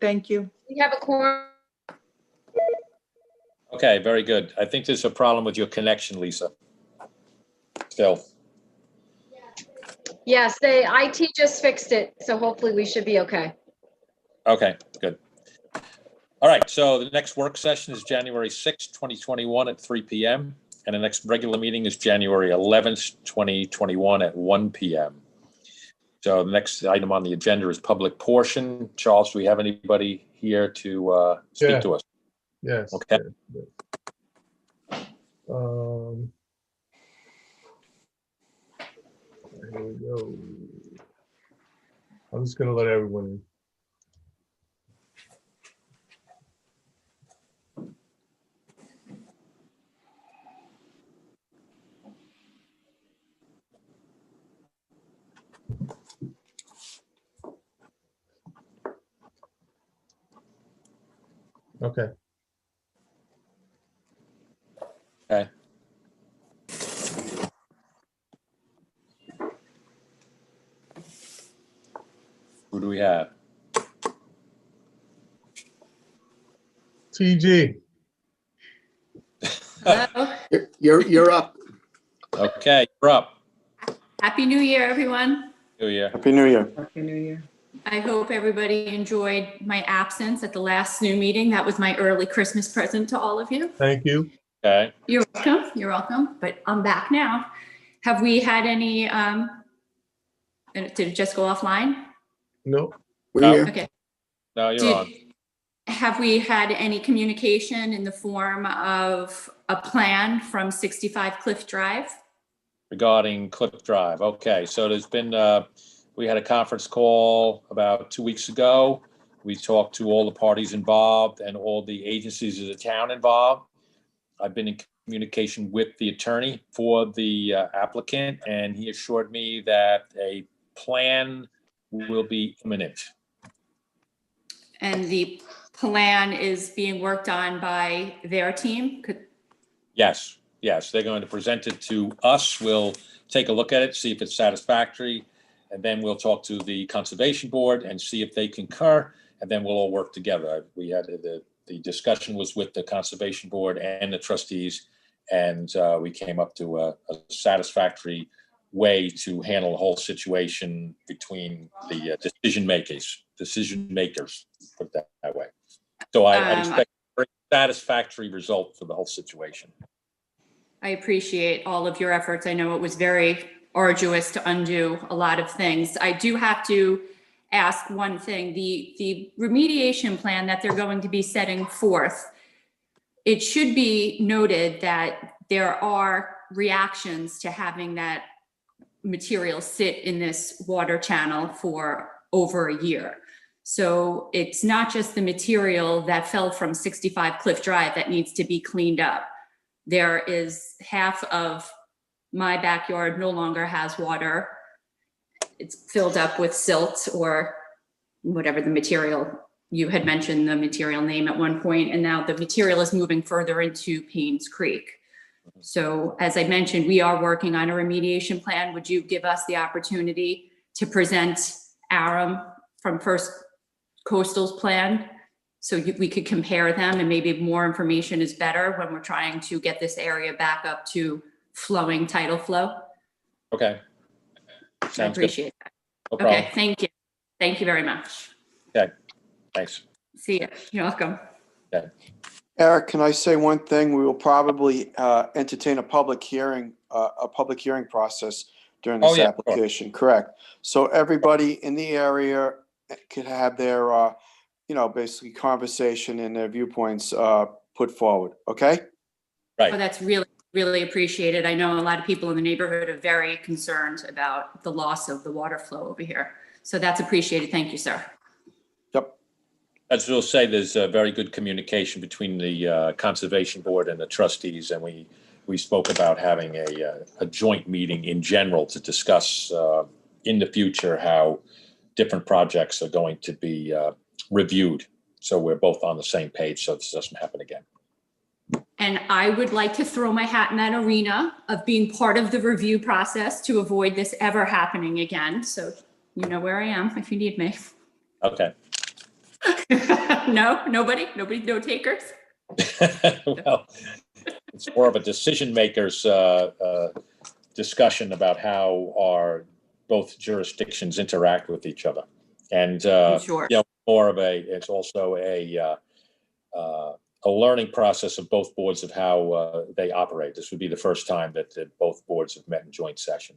Thank you. We have a quorum. Okay, very good. I think there's a problem with your connection, Lisa. Still. Yes, the IT just fixed it, so hopefully we should be okay. Okay, good. All right, so the next work session is January 6th, 2021 at 3 p.m. And the next regular meeting is January 11th, 2021 at 1 p.m. So the next item on the agenda is public portion. Charles, do we have anybody here to speak to us? Yes. Okay. Yes. Here we go. I'm just gonna let everyone in. Okay. Okay. Who do we have? TG. Hello. You're up. Okay, you're up. Happy New Year, everyone. New Year. Happy New Year. Happy New Year. I hope everybody enjoyed my absence at the last SNU meeting. That was my early Christmas present to all of you. Thank you. Okay. You're welcome. You're welcome. But I'm back now. Have we had any, did it just go offline? No. We're here. Okay. No, you're on. Have we had any communication in the form of a plan from 65 Cliff Drive? Regarding Cliff Drive. Okay, so there's been, we had a conference call about 2 weeks ago. We talked to all the parties involved and all the agencies of the town involved. I've been in communication with the attorney for the applicant, and he assured me that a plan will be imminent. And the plan is being worked on by their team? Yes, they're going to present it to us. We'll take a look at it, see if it's satisfactory, and then we'll talk to the Conservation Board and see if they concur, and then we'll all work together. We had the discussion was with the Conservation Board and the trustees, and we came up to a satisfactory way to handle the whole situation between the decision makers, put it that way. So I expect a very satisfactory result for the whole situation. I appreciate all of your efforts. I know it was very arduous to undo a lot of things. I do have to ask one thing. The remediation plan that they're going to be setting forth, it should be noted that there are reactions to having that material sit in this water channel for over a year. So it's not just the material that fell from 65 Cliff Drive that needs to be cleaned up. There is half of my backyard no longer has water. It's filled up with silt or whatever the material, you had mentioned the material name at one point, and now the material is moving further into Paynes Creek. So as I mentioned, we are working on a remediation plan. Would you give us the opportunity to present Aram from First Coastal's plan so we could compare them, and maybe more information is better when we're trying to get this area back up to flowing tidal flow? Okay. I Sounds good. appreciate that. No problem. Okay, thank you. Thank you very much. Okay, thanks. See you. You're welcome. Okay. Eric, can I say one thing? We will probably entertain a public hearing process during this Yeah, application. Sure. Correct. So everybody in the area could have their, basically conversation and their viewpoints put forward. Okay? Right. Oh, that's really, really appreciated. I know a lot of people in the neighborhood are very concerned about the loss of the water flow over here. So that's appreciated. Thank you, sir. Yep. As we'll say, there's a very good communication between the Conservation Board and the trustees, and we spoke about having a joint meeting in general to discuss in the future how different projects are going to be reviewed. So we're both on the same page, so this doesn't happen again. And I would like to throw my hat in that arena of being part of the review process to avoid this ever happening again. So you know where I am if you need me. Okay. No, nobody, no takers? Well, it's more of a decision makers discussion about how our both jurisdictions interact with each other. And, Sure. more of it's also a learning process of both boards of how they operate. This would be the first time that both boards have met in joint session.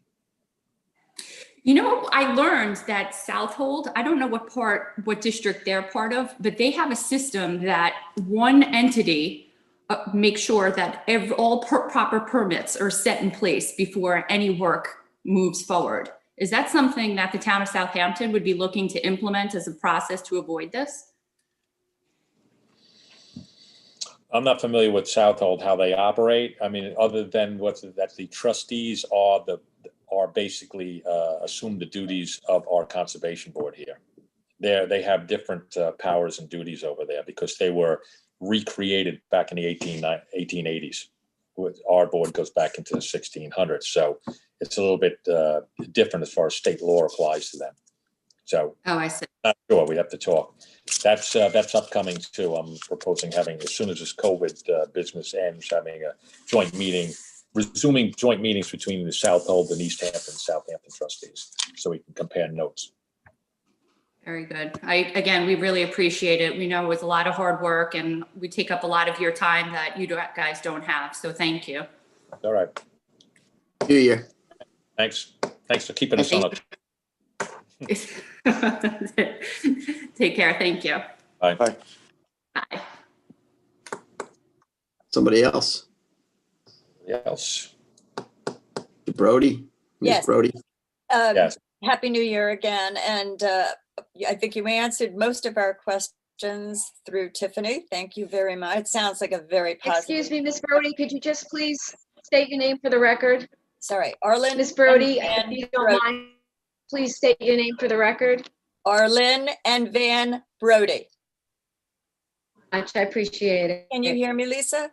I learned that Southold, I don't know what district they're part of, but they have a system that one entity makes sure that all proper permits are set in place before any work moves forward. Is that something that the town of Southampton would be looking to implement as a process to avoid this? I'm not familiar with Southold, how they operate. I mean, other than that the trustees are basically assume the duties of our conservation board here. They have different powers and duties over there because they were recreated back in the 1880s. Our board goes back into the 1600s, so it's a little bit different as far as state law applies to them. So, Oh, I see. not sure. We have to talk. That's upcoming too. I'm proposing having, as soon as this COVID business ends, having a joint meeting, resuming joint meetings between the Southold and Southampton trustees, so we can compare notes. Very good. Again, we really appreciate it. We know it was a lot of hard work and we take up a lot of your time that you guys don't have. So thank you. All right. New Year. Thanks for keeping us on. Take care. Thank you. Bye. Bye. Bye. Somebody else. Else. Brody. Ms. Yes. Brody. Yes. Happy New Year again. And I think you answered most of our questions through Tiffany. Thank you very much. It sounds like a very positive. Excuse me, Ms. Brody, could you just please state your name for the record? Sorry, Arlen. Ms. Brody, and if Van you don't Brody. mind, please state your name for the record. Arlen and Van Brody. I appreciate it. Can you hear me, Lisa?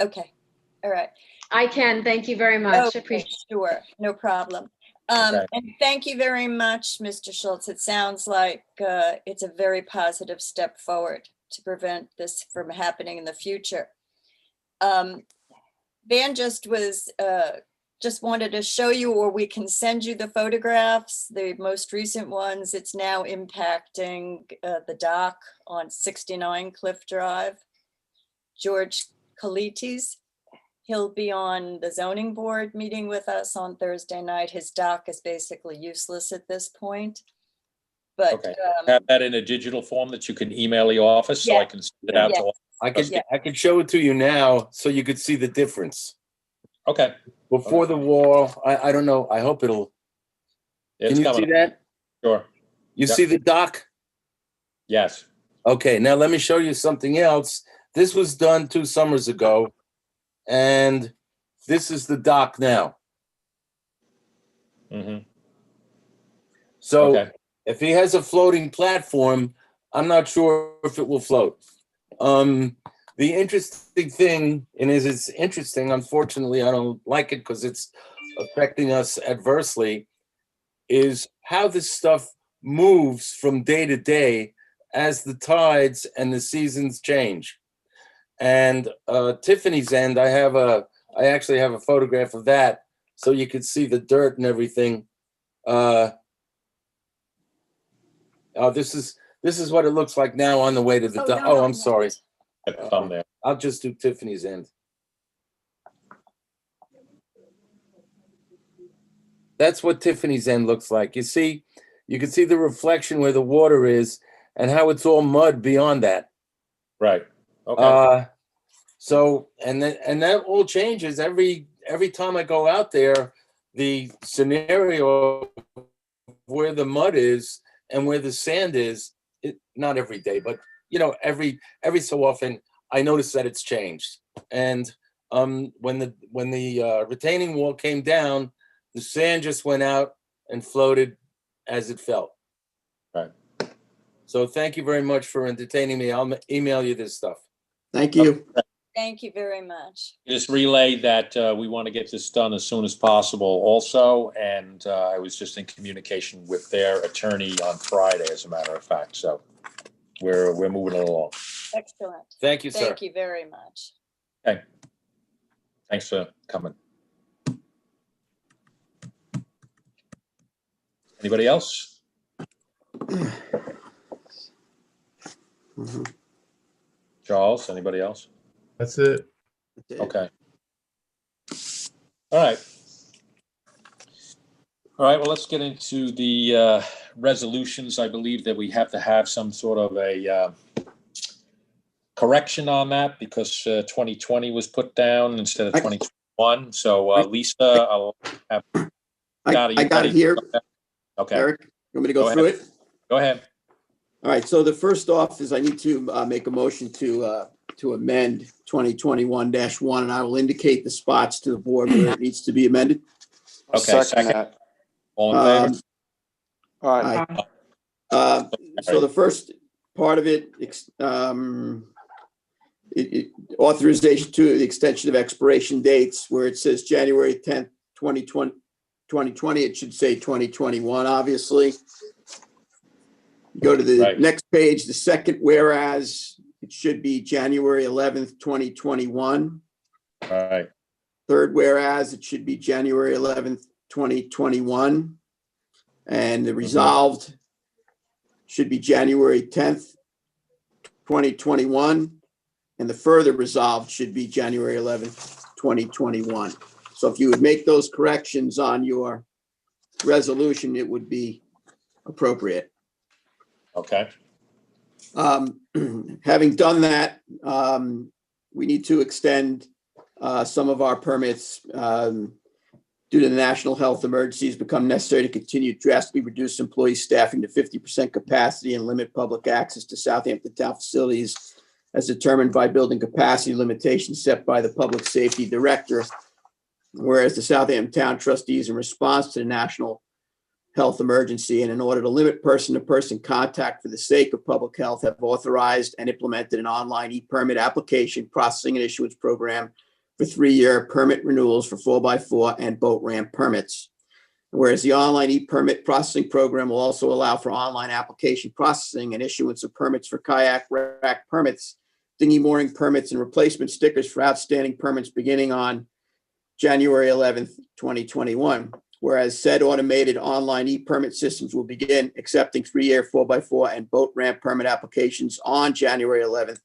Okay, all right. I can, thank you very much. Okay, Appreciate. sure, no problem. Okay. And thank you very much, Mr. Schultz. It sounds like it's a very positive step forward to prevent this from happening in the future. Van just wanted to show you, or we can send you the photographs, the most recent ones. It's now impacting the dock on 69 Cliff Drive. George Kalites, he'll be on the zoning board meeting with us on Thursday night. His dock is basically useless at this point. But Okay. Have that in a digital form that you can email the office so I can send it out Yeah. to all. I could show it to you now so you could see the difference. Okay. Before the wall, I don't know. I hope it'll. It's Can you see coming. that? Sure. You Yep. see the dock? Yes. Okay, now let me show you something else. This was done 2 summers ago, and this is the dock now. Mm-hmm. So Okay. if he has a floating platform, I'm not sure if it will float. The interesting thing, and it's interesting, unfortunately, I don't like it because it's affecting us adversely, is how this stuff moves from day to day as the tides and the seasons change. And Tiffany's end, I actually have a photograph of that, so you could see the dirt and everything. This is what it looks like now on the way to the dock. Oh, I'm sorry. Thumb there. I'll just do Tiffany's end. That's what Tiffany's end looks like. You can see the reflection where the water is and how it's all mud beyond that. Right. Okay. So, and that all changes every time I go out there. The scenario of where the mud is and where the sand is, not every day, but every so often I notice that it's changed. And when the retaining wall came down, the sand just went out and floated as it felt. Right. So thank you very much for entertaining me. I'll email you this stuff. Thank you. thank you very much. Just relay that we want to get this done as soon as possible also. And I was just in communication with their attorney on Friday, as a matter of fact. So we're moving along. Excellent. Thank you, sir. Thank you very much. Thanks for coming. Anybody else? Mhm. Charles, anybody else? That's it. That's it. Okay. All right. All right, well, let's get into the resolutions. I believe that we have to have some sort of a correction on that because 2020 was put down instead of 2021. So Lisa, I'll have. I Scott, are you got it ready? here. Okay, Eric, you want me to go Go through ahead. it? go ahead. All right, so the first off is I need to make a motion to amend 2021-1, and I will indicate the spots to the board where it needs to be amended. I'll Okay, second second. that. All in favor? All right, So the first part of it, authorization to the extension of expiration dates, where it says January 10th, 2020, it should say 2021, obviously. Go to the Right. next page, the second whereas, it should be January 11th, 2021. All right, Third whereas, it should be January 11th, 2021. And the resolved should be January 10th, 2021. And the further resolved should be January 11th, 2021. So if you would make those corrections on your resolution, it would be appropriate. okay, Having done that, we need to extend some of our permits due to the national health emergencies become necessary to continue drastically reduce employee staffing to 50% capacity and limit public access to Southampton town facilities as determined by building capacity limitations set by the public safety director. Whereas the Southampton town trustees, in response to the national health emergency and in order to limit person-to-person contact for the sake of public health, have authorized and implemented an online e-permit application processing and issuance program for 3-year permit renewals for 4x4 and boat ramp permits. Whereas the online e-permit processing program will also allow for online application processing and issuance of permits for kayak rack permits, dinghy mooring permits, and replacement stickers for outstanding permits beginning on January 11th, 2021. Whereas said automated online e-permit systems will begin accepting 3-year 4x4 and boat ramp permit applications on January 11th,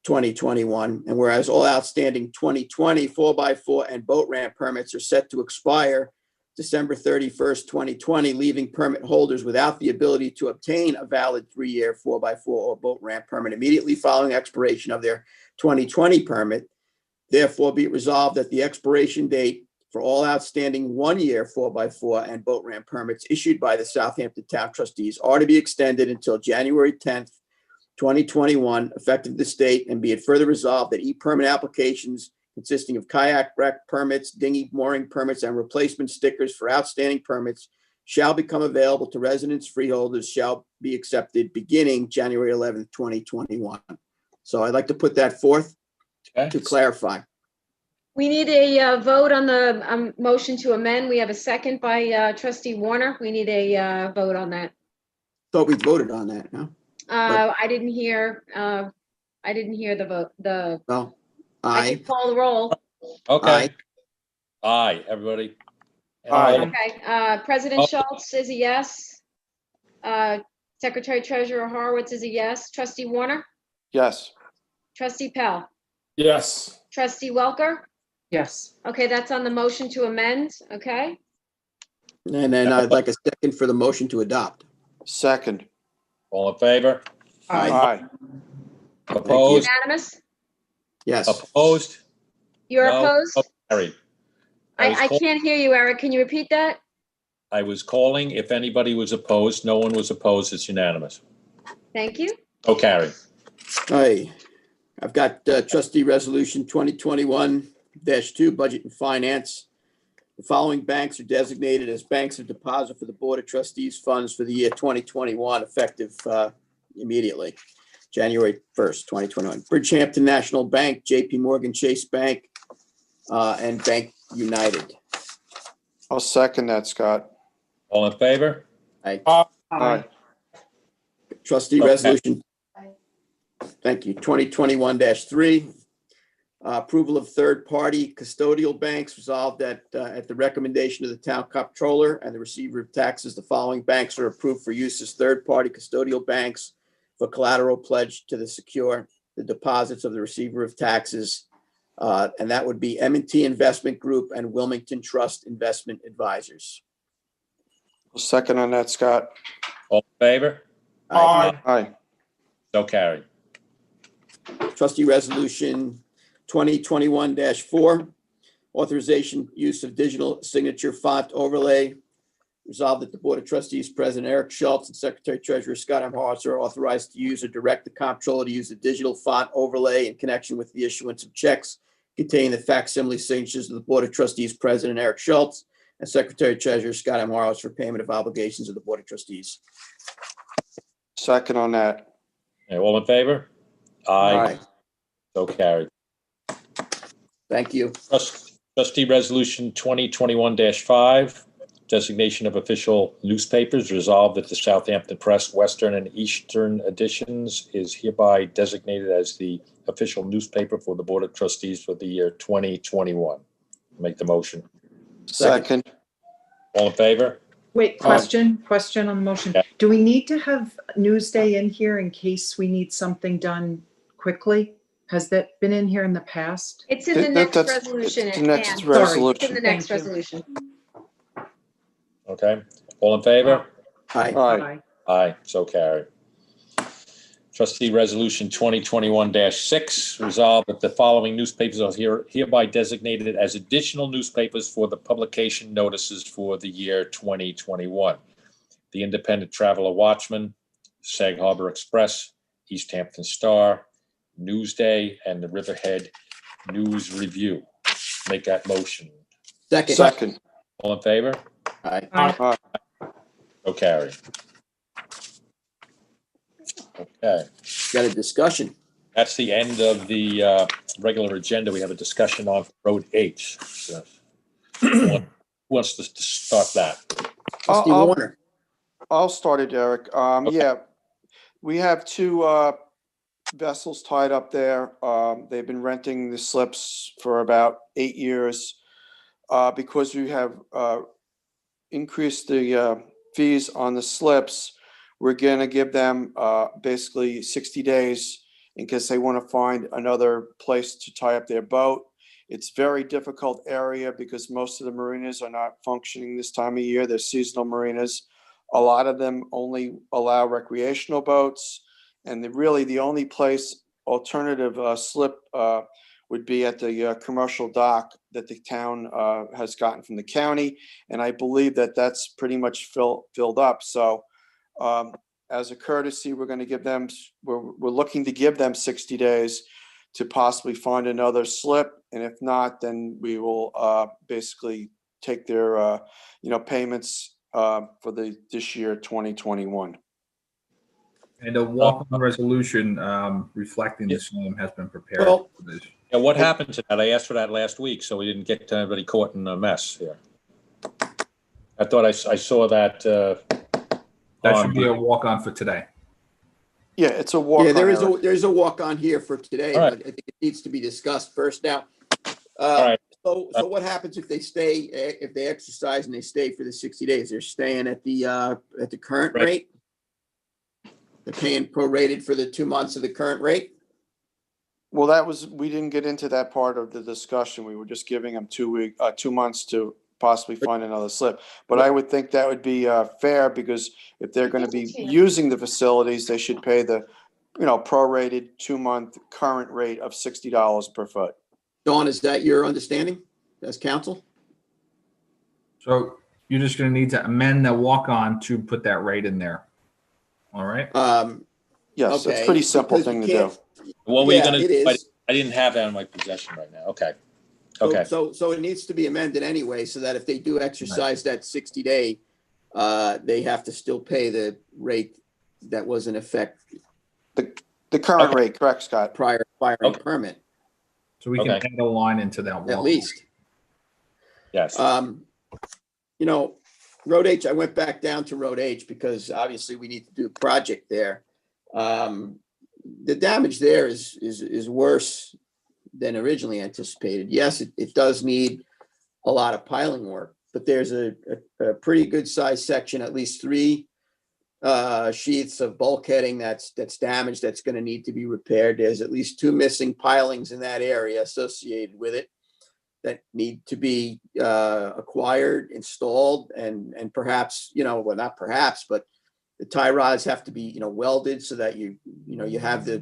2021. And whereas all outstanding 2020 4x4 and boat ramp permits are set to expire December 31st, 2020, leaving permit holders without the ability to obtain a valid 3-year 4x4 or boat ramp permit immediately following expiration of their 2020 permit. Therefore, be it resolved that the expiration date for all outstanding 1-year 4x4 and boat ramp permits issued by the Southampton Town Trustees are to be extended until January 10th, 2021, effective this date, and be it further resolved that e-permit applications consisting of kayak wreck permits, dinghy mooring permits, and replacement stickers for outstanding permits shall become available to residents, freeholders, shall be accepted beginning January 11th, 2021. So I'd like to put that forth okay. to clarify. We need a vote on the motion to amend. We have a second by trustee Warner. We need a vote on that. Thought we voted on that, no? I didn't hear the vote, Well, I aye. can call the roll. Okay. Aye, everybody. And Aye. all- Okay, President Oh. Schultz is a yes. Secretary Treasurer Horowitz is a yes. Trustee Warner, yes. trustee Pell, Yes. trustee Welker. Yes. Okay, that's on the motion to amend, okay? And then I'd like a second for the motion to adopt. Second, All in favor? Aye. aye. Opposed? Unanimous? Yes. Opposed? You're No. opposed? Carried. I was I call- can't hear you, Eric. Can you repeat that? I was calling if anybody was opposed. No one was opposed. It's unanimous. Thank you. So carried. Aye. I've got trustee resolution 2021-2, budget and finance. The following banks are designated as banks of deposit for the Board of Trustees funds for the year 2021, effective immediately, January 1st, 2021. Bridgehampton National Bank, JP Morgan Chase Bank, and Bank United. I'll second that, Scott. All in favor? Aye. Trustee Okay. resolution Thank you. 2021-3. Approval of third-party custodial banks. Resolved that at the recommendation of the town comptroller and the receiver of taxes, the following banks are approved for use as third-party custodial banks for collateral pledge to secure the deposits of the receiver of taxes. And that would be M&T Investment Group and Wilmington Trust Investment Advisors. Second on that, Scott. All in favor? Aye. So carried. Trustee Resolution 2021-4, authorization use of digital signature font overlay. Resolved that the Board of Trustees President Eric Schultz and Secretary Treasurer Scott M. Hartz are authorized to use or direct the comptroller to use a digital font overlay in connection with the issuance of checks containing the facsimile signatures of the Board of Trustees President Eric Schultz and Secretary Treasurer Scott M. Hartz for payment of obligations of the Board of Trustees. Second on that. Okay, all in favor? Aye. So carried. Thank you. Trustee Resolution 2021-5, designation of official newspapers. Resolved that the Southampton Press Western and Eastern editions is hereby designated as the official newspaper for the Board of Trustees for the year 2021. Make the motion. Second. All in favor? Wait, question on the motion. Yeah. Do we need to have Newsday in here in case we need something done quickly? Has that been in here in the past? It's in the next That's- resolution. it's the next Ann. resolution. It's in the next Thank you. resolution. Okay, all in favor? Aye. Aye. Aye, so carried. Trustee Resolution 2021-6, resolved that the following newspapers are hereby designated as additional newspapers for the publication notices for the year 2021. The Independent Traveler Watchman, Sag Harbor Express, East Hampton Star, Newsday, and the Riverhead News Review. Make that motion. Second. Second. All in favor? Aye. Aye. So carried. Okay. Got a discussion. That's the end of the regular agenda. We have a discussion on Road H. So, who wants to start that? Trustee I'll- Warner. I'll start it, Eric. Yeah, we have two vessels tied up there. They've been renting the slips for about 8 years. Because we have increased the fees on the slips, we're going to give them basically 60 days in case they want to find another place to tie up their boat. It's a very difficult area because most of the marinas are not functioning this time of year. They're seasonal marinas. A lot of them only allow recreational boats. And really the only place alternative slip would be at the commercial dock that the town has gotten from the county. And I believe that that's pretty much filled up. So as a courtesy, we're going to give them, we're looking to give them 60 days to possibly find another slip. And if not, then we will basically take their, payments for this year, 2021. And a walk-on resolution reflecting the same has been prepared. Well, for this. And what happened to that? I asked for that last week, so we didn't get anybody caught in a mess here. I thought I saw that. That should be a walk-on for today. Yeah, it's a walk. Yeah, there's a walk-on here for today, All right. but I think it needs to be discussed first. Now, All right. so what happens if they stay, if they exercise and they stay for the 60 days? They're staying at the current Right. rate? They're paying prorated for the 2 months of the current rate? Well, we didn't get into that part of the discussion. We were just giving them 2 months to possibly find another slip. But I would think that would be fair because if they're going to be using the facilities, they should pay the, prorated 2-month current rate of $60 per foot. Dawn, is that your understanding as counsel? So you're just going to need to amend the walk-on to put that rate in there. All right? Yes, it's Okay, a pretty simple because thing you to do. can't- What were you Yeah, going to it do? is. I didn't have that in my possession right now. Okay. So- Okay. So it needs to be amended anyway, so that if they do exercise that 60-day, they have to still pay the rate that was in effect The current rate, correct, Scott? prior firing Okay. permit, So we can Okay. add a line into that walk-on. at least. Yes. Road H, I went back down to Road H because obviously we need to do a project there. the damage there is worse than originally anticipated. Yes, it does need a lot of piling work, but there's a pretty good sized section, at least 3 sheaths of bulkheading that's damaged, that's going to need to be repaired. There's at least 2 missing pilings in that area associated with it that need to be acquired, installed, and perhaps, well, not perhaps, but the tie rods have to be, welded so that you have as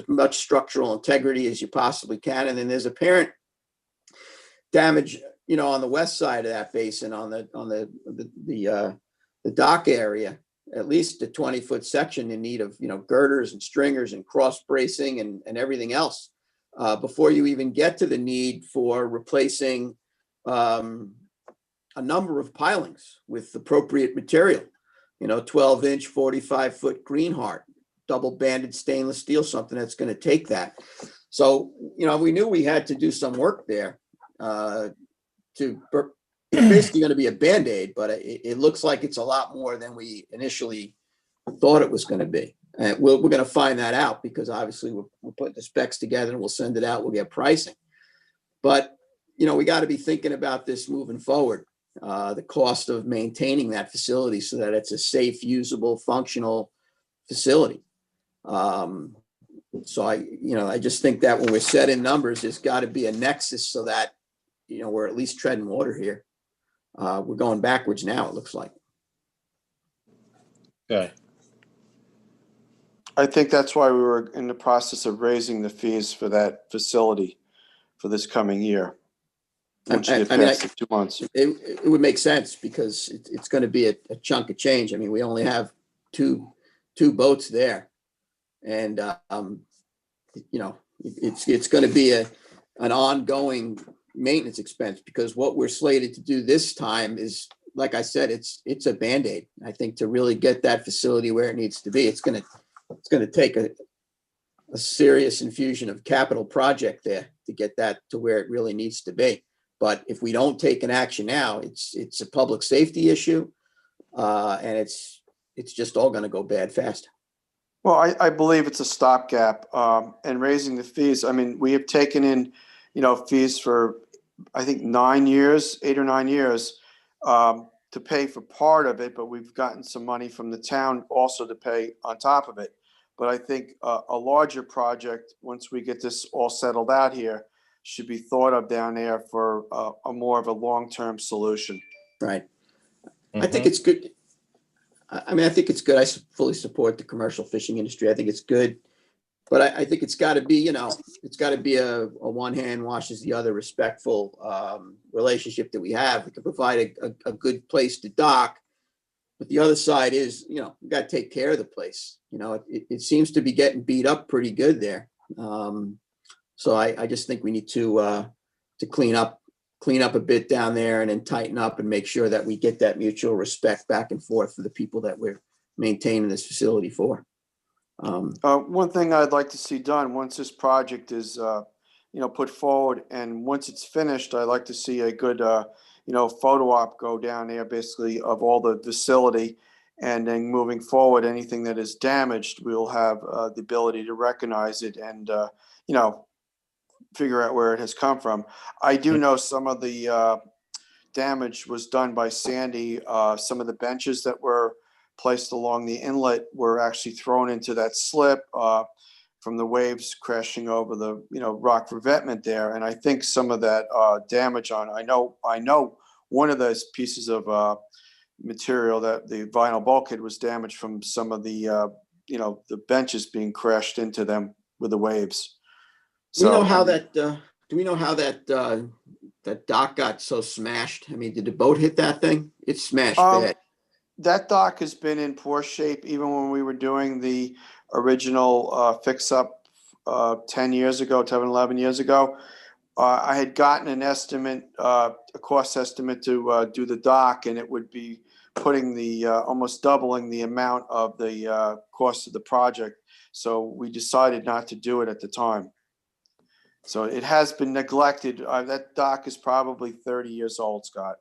much structural integrity as you possibly can. And then there's apparent damage, on the west side of that basin, on the dock area, at least a 20-foot section in need of, girders and stringers and cross bracing and everything else, before you even get to the need for replacing a number of pilings with appropriate material, 12-inch, 45-foot green heart, double banded stainless steel, something that's going to take that. So, we knew we had to do some work there. It's basically going to be a Band-Aid, but it looks like it's a lot more than we initially thought it was going to be. And we're going to find that out, because obviously we're putting the specs together and we'll send it out. We'll get pricing. But, we got to be thinking about this moving forward, the cost of maintaining that facility so that it's a safe, usable, functional facility. So I just think that when we're setting numbers, there's got to be a nexus so that, we're at least treading water here. We're going backwards now, it looks like. Okay. I think that's why we were in the process of raising the fees for that facility for this coming year. Once you get past the 2 months. It would make sense, because it's going to be a chunk of change. I mean, we only have two boats there, and it's going to be an ongoing maintenance expense, because what we're slated to do this time is, like I said, it's a Band-Aid. I think to really get that facility where it needs to be, it's going to take a serious infusion of capital project there to get that to where it really needs to be. But if we don't take an action now, it's a public safety issue, and it's just all going to go bad fast. Well, I believe it's a stopgap, and raising the fees. I mean, we have taken in, fees for, I think, 8 or 9 years, to pay for part of it, but we've gotten some money from the town also to pay on top of it. But I think a larger project, once we get this all settled out here, should be thought of down there for a more of a long-term solution. Right. I think it's good. I mean, I think it's good. I fully support the commercial fishing industry. I think it's good, but I think it's got to be, it's got to be a one hand washes the other respectful relationship that we have. We can provide a good place to dock, but the other side is, we got to take care of the place. It seems to be getting beat up pretty good there. So I just think we need to clean up a bit down there, and then tighten up and make sure that we get that mutual respect back and forth for the people that we're maintaining this facility for. One thing I'd like to see done once this project is, put forward, and once it's finished, I'd like to see a good, photo op go down there, basically, of all the facility. And then moving forward, anything that is damaged, we'll have the ability to recognize it and, figure out where it has come from. I do know some of the damage was done by Sandy. Some of the benches that were placed along the inlet were actually thrown into that slip from the waves crashing over the rock revetment there. And I think some of that damage on, I know one of those pieces of material, that the vinyl bulkhead, was damaged from some of the the benches being crashed into them with the waves. Do we know how that dock got so smashed? I mean, did the boat hit that thing? It's smashed bad. That dock has been in poor shape even when we were doing the original fix-up 10 years ago, 11 years ago. I had gotten an estimate, a cost estimate to do the dock, and it would be putting the almost doubling the amount of the cost of the project. So we decided not to do it at the time. So it has been neglected. That dock is probably 30 years old, Scott.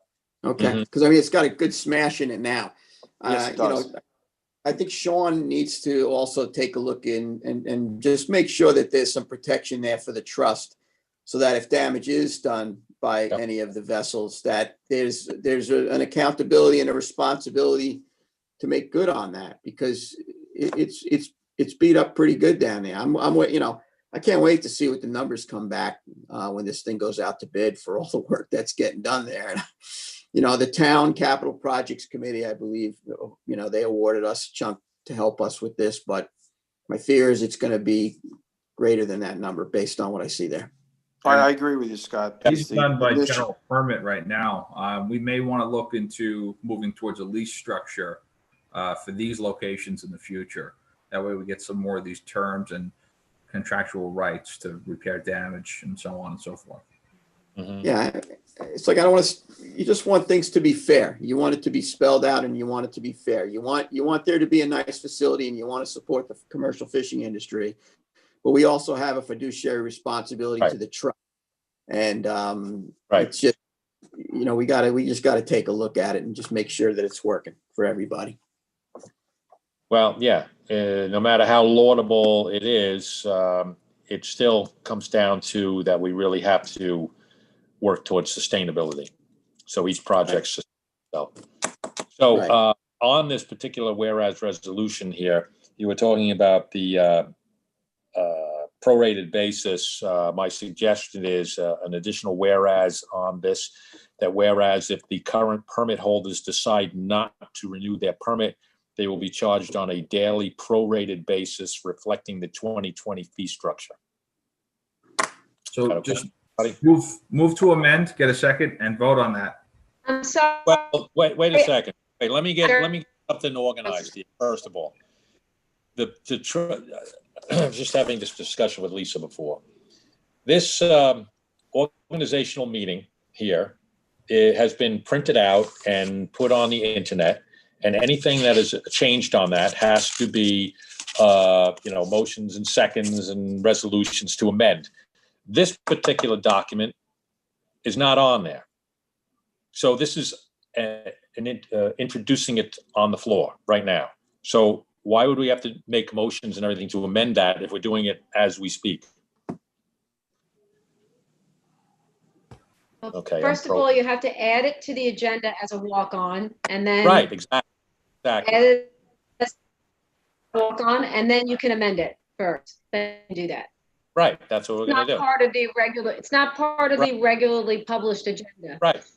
Okay, because I mean, it's got a good smash in it now. Yes, it does. I think Sean needs to also take a look in and just make sure that there's some protection there for the trust, so that if damage is done by Yep. any of the vessels, that there's an accountability and a responsibility to make good on that, because it's beat up pretty good down there. I can't wait to see what the numbers come back when this thing goes out to bid for all the work that's getting done there. The town capital projects committee, I believe, they awarded us a chunk to help us with this, but my fear is it's going to be greater than that number based on what I see there. I agree with you, Scott. He's done by initial- general permit right now. We may want to look into moving towards a lease structure for these locations in the future. That way we get some more of these terms and contractual rights to repair damage and so on and so forth. Mhm. Yeah, it's like, you just want things to be fair. You want it to be spelled out and you want it to be fair. You want there to be a nice facility and you want to support the commercial fishing industry. But we also have a fiduciary responsibility Right. to the trust. And Right. it's just, we just got to take a look at it and just make sure that it's working for everybody. Well, yeah, no matter how laudable it is, it still comes down to that we really have to work towards sustainability. So each project's itself. So Right. On this particular whereas resolution here, you were talking about the prorated basis. My suggestion is an additional whereas on this, that whereas if the current permit holders decide not to renew their permit, they will be charged on a daily prorated basis reflecting the 2020 fee structure. So Okay. just move to amend, get a second, and vote on that. I'm sorry. Well, wait a second. Wait, let me get something organized here, first of all. I was just having this discussion with Lisa before. This organizational meeting here, it has been printed out and put on the internet, and anything that is changed on that has to be, motions and seconds and resolutions to amend. This particular document is not on there. So this is introducing it on the floor right now. So why would we have to make motions and everything to amend that if we're doing it as we speak? Okay. First of all, you have to add it to the agenda as a walk-on, and then Right, exactly. add it as a walk-on, and then you can amend it first. Then do that. Right, that's what we're It's gonna not do. part of the regular. It's not part of the regularly published agenda. Right. So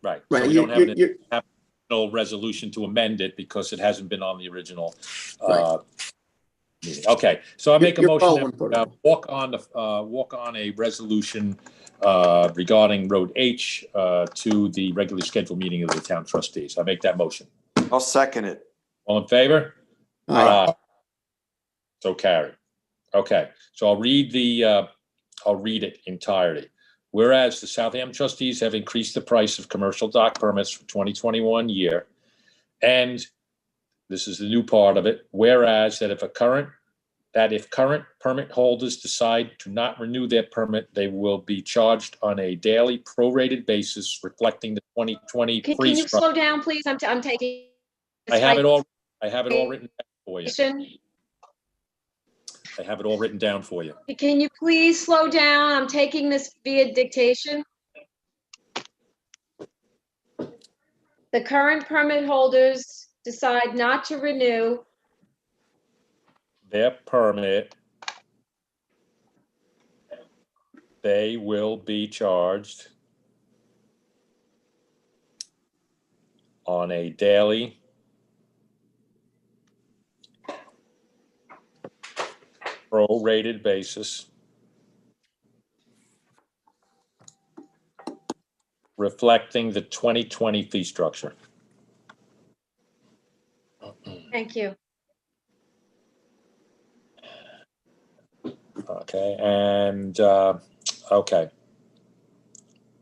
Right, we don't have an original resolution to amend it because it hasn't been on the original meeting. Okay, so I make a You're motion following that protocol. walk on a resolution regarding Road H to the regularly scheduled meeting of the town trustees. I make that motion. I'll second it. All in favor? Aye. So carried. Okay, so I'll read it entirety. Whereas the Southampton trustees have increased the price of commercial dock permits for 2021 year, and this is the new part of it, whereas that if current permit holders decide to not renew their permit, they will be charged on a daily prorated basis reflecting the 2020 Can fee you structure. slow down, please? I'm taking. I have it all written down for you. I have it all written down for you. Can you please slow down? I'm taking this via dictation. The current permit holders decide not to renew Their permit, they will be charged on a daily prorated basis reflecting the 2020 fee structure. Thank you. Okay, and okay.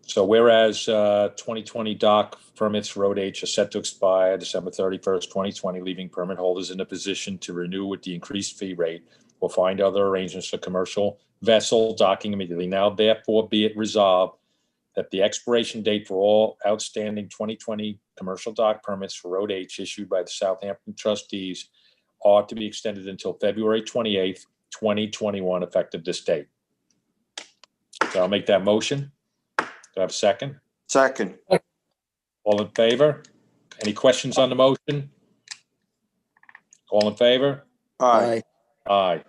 So whereas 2020 dock permits Road H are set to expire December 31st, 2020, leaving permit holders in a position to renew with the increased fee rate or find other arrangements for commercial vessel docking immediately. Now therefore be it resolved that the expiration date for all outstanding 2020 commercial dock permits for Road H issued by the Southampton trustees ought to be extended until February 28th, 2021, effective this date. So I'll make that motion. Do I have a second? Second. All in favor? Any questions on the motion? All in favor? Aye. Aye.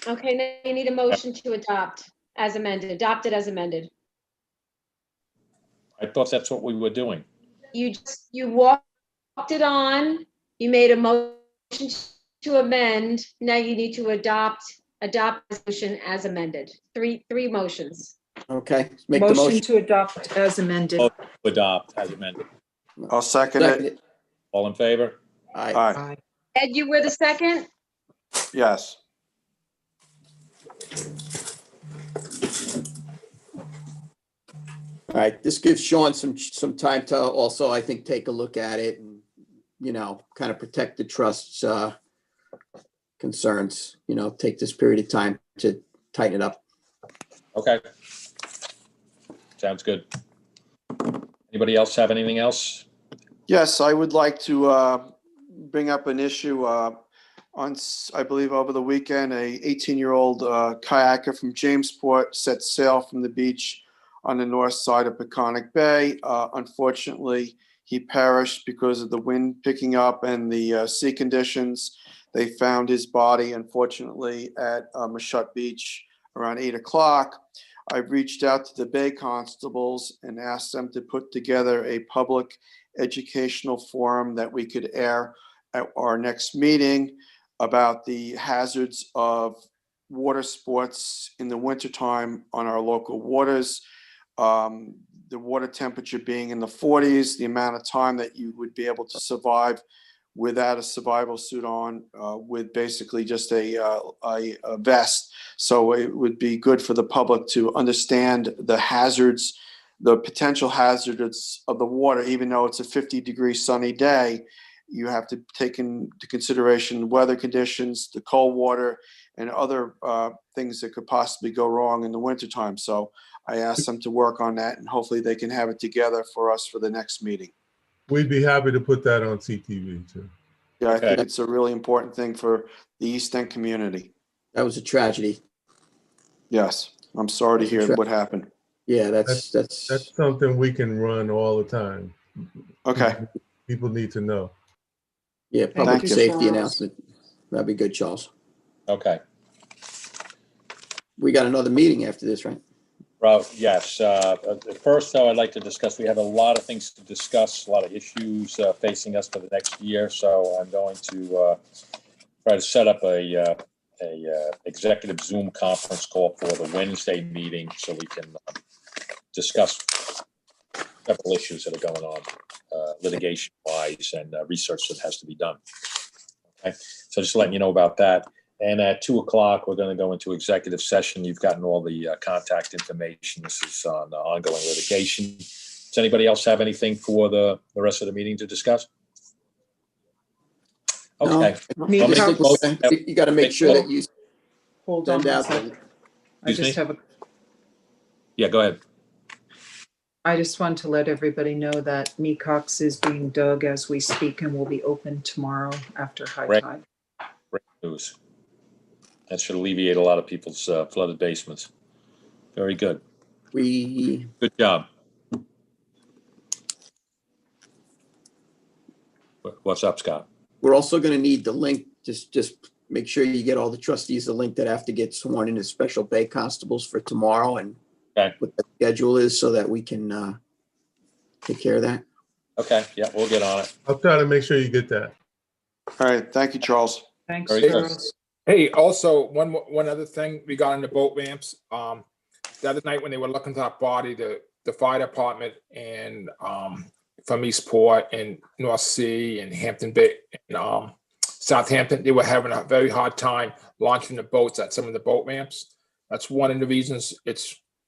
Okay, now you need a motion to adopt as amended, adopted as amended. I thought that's what we were doing. You walked it on, you made a motion to amend, now you need to adopt the motion as amended. Three motions. Okay, make the Motion motion. to adopt as amended. Oh. Adopt as amended. I'll second Second it. it. All in favor? Aye. Aye. Aye. Ed, you were the second? Yes. All right, this gives Sean some time to also, I think, take a look at it and, kind of protect the trust's concerns, take this period of time to tighten it up. Okay. Sounds good. Anybody else have anything else? Yes, I would like to bring up an issue I believe over the weekend, a 18-year-old kayaker from Jamesport set sail from the beach on the north side of Peconic Bay. Unfortunately, he perished because of the wind picking up and the sea conditions. They found his body, unfortunately, at Mashut Beach around 8 o'clock. I've reached out to the Bay Constables and asked them to put together a public educational forum that we could air at our next meeting about the hazards of water sports in the wintertime on our local waters. The water temperature being in the 40s, the amount of time that you would be able to survive without a survival suit on, with basically just a vest. So it would be good for the public to understand the hazards, the potential hazards of the water. Even though it's a 50-degree sunny day, you have to take into consideration weather conditions, the cold water, and other things that could possibly go wrong in the wintertime. So I asked them to work on that, and hopefully they can have it together for us for the next meeting. We'd be happy to put that on CTV too. Yeah, I think Okay. it's a really important thing for the East End community. That was a tragedy. Yes, I'm sorry to hear what happened. Yeah, that's That's something we can run all the time. Okay, People need to know. yeah, public you, safety Charles. announcement. That'd be good, Charles. Okay. We got another meeting after this, right? Well, yes. First, though, I'd like to discuss, we have a lot of things to discuss, a lot of issues facing us for the next year. So I'm going to try to set up a executive Zoom conference call for the Wednesday meeting so we can discuss several issues that are going on, litigation-wise and research that has to be done. Okay, so just letting you know about that. And at 2 o'clock, we're going to go into executive session. You've gotten all the contact information. This is on ongoing litigation. Does anybody else have anything for the rest of the meeting to discuss? Okay. Me, I think Cox, you got to make sure that you hold on send one out second. I Excuse just me? have Yeah, go ahead. I just want to let everybody know that Mecox is being dug as we speak and will be open tomorrow after high Right. tide. Great news. That should alleviate a lot of people's flooded basements. Very good. Good job. What's up, Scott? We're also going to need the link. Just make sure you get all the trustees the link that have to get sworn in as special Bay Constables for tomorrow and Okay. what the schedule is so that we can take care of that. Okay, yeah, we'll get on it. I'll try to make sure you get that. all right, thank you, Charles. Thanks, Very good. Charles. Hey, also, one other thing regarding the boat ramps. The other night when they were looking for that body, the fire department and from Eastport and North Sea and Hampton Bay and Southampton, they were having a very hard time launching the boats at some of the boat ramps. That's one of the reasons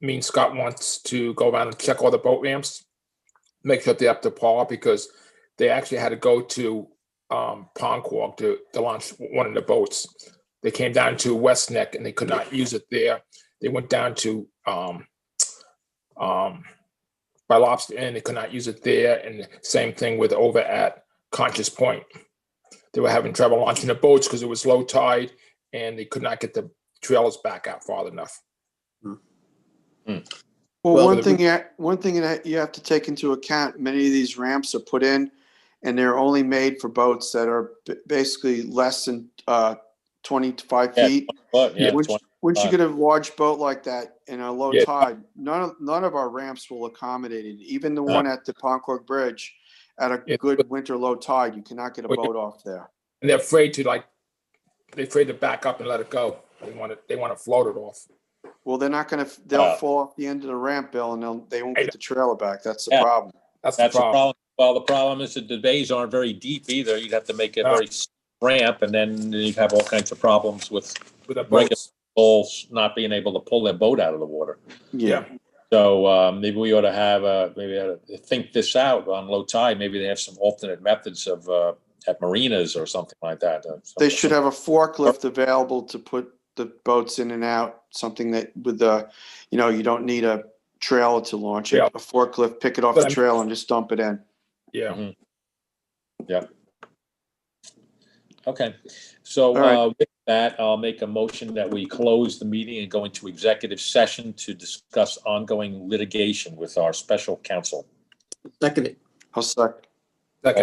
me and Scott wants to go around and check all the boat ramps, make sure they're up to par, because they actually had to go to Ponquag to launch one of the boats. They came down to West Neck and they could not use it there. They went down to by Lobster Inn, they could not use it there, and same thing with over at Conscious Point. They were having trouble launching the boats because it was low tide, and they could not get the trailers back out far enough. Well, Well, one thing that you have to take into account, many of these ramps are put in and they're only made for boats that are basically less than 25 Yeah, feet. But, yeah, Once 25. you get a large boat like that in a low Yeah. tide, none of our ramps will accommodate it. Even the one at the Concord Bridge, at a Yeah. good winter low tide, you cannot get a Well, yeah. boat off there. And they're afraid to back up and let it go. They want to float it off. Well, they'll Wow. fall off the end of the ramp, Bill, and they won't I get the trailer back. That's the Yeah. problem. That's That's the the problem. problem. Well, the problem is that the bays aren't very deep either. You'd have to make a No. very steep ramp, and then you'd have all kinds of problems with With the regular boats. bulls not being able to pull their boat out of the water. Yeah. So maybe we ought to have maybe ought to think this out on low tide. Maybe they have some alternate methods of at marinas or something like that. They should have a forklift available to put the boats in and out, something that with you don't need a trailer to launch it. Yeah. A forklift, pick it off But the I'm- trailer and just dump it in. Yeah. Mhm. Yeah. Okay. So All right. with that, I'll make a motion that we close the meeting and go into executive session to discuss ongoing litigation with our special counsel. Second, I'll